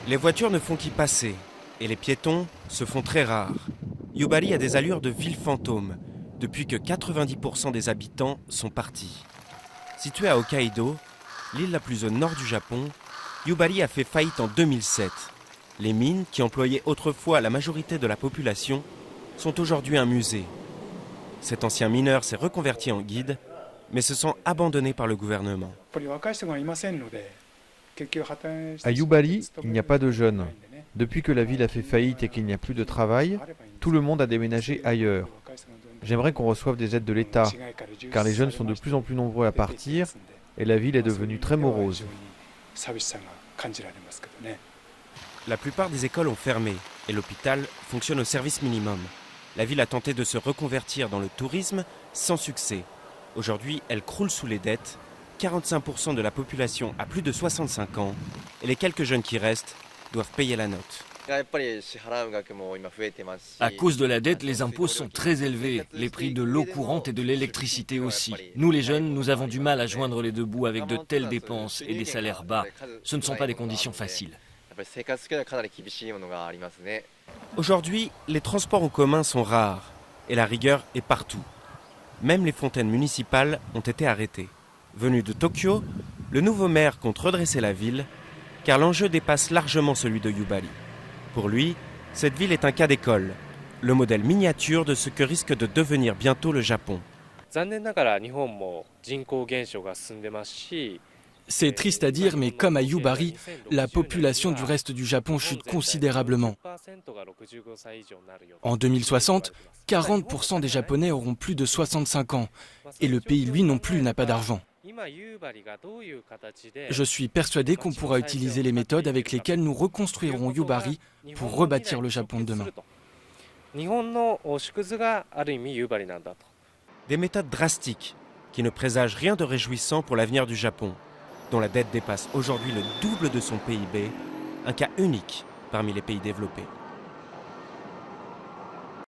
Les voitures ne font qu'y passer et les piétons se font très rares. Yubari a des allures de ville fantôme depuis que 90% des habitants sont partis. Située à Hokkaido, l'île la plus au nord du Japon, Yubari a fait faillite en 2007. Les mines, qui employaient autrefois la majorité de la population, sont aujourd'hui un musée. Cet ancien mineur s'est reconverti en guide, mais se sent abandonné par le gouvernement. À Yubari, il n'y a pas de jeunes. Depuis que la ville a fait faillite et qu'il n'y a plus de travail, tout le monde a déménagé ailleurs. J'aimerais qu'on reçoive des aides de l'État, car les jeunes sont de plus en plus nombreux à partir et la ville est devenue très morose. La plupart des écoles ont fermé et l'hôpital fonctionne au service minimum. La ville a tenté de se reconvertir dans le tourisme sans succès. Aujourd'hui, elle croule sous les dettes. 45% de la population a plus de 65 ans et les quelques jeunes qui restent doivent payer la note. À cause de la dette, les impôts sont très élevés, les prix de l'eau courante et de l'électricité aussi. Nous les jeunes, nous avons du mal à joindre les deux bouts avec de telles dépenses et des salaires bas. Ce ne sont pas des conditions faciles. Aujourd'hui, les transports en commun sont rares et la rigueur est partout. Même les fontaines municipales ont été arrêtées. Venu de Tokyo, le nouveau maire compte redresser la ville, car l'enjeu dépasse largement celui de Yubari. Pour lui, cette ville est un cas d'école, le modèle miniature de ce que risque de devenir bientôt le Japon. C'est triste à dire, mais comme à Yubari, la population du reste du Japon chute considérablement. En 2060, 40% des Japonais auront plus de 65 ans, et le pays, lui non plus, n'a pas d'argent. Je suis persuadé qu'on pourra utiliser les méthodes avec lesquelles nous reconstruirons Yubari pour rebâtir le Japon de demain. Des méthodes drastiques qui ne présagent rien de réjouissant pour l'avenir du Japon, dont la dette dépasse aujourd'hui le double de son PIB, un cas unique parmi les pays développés.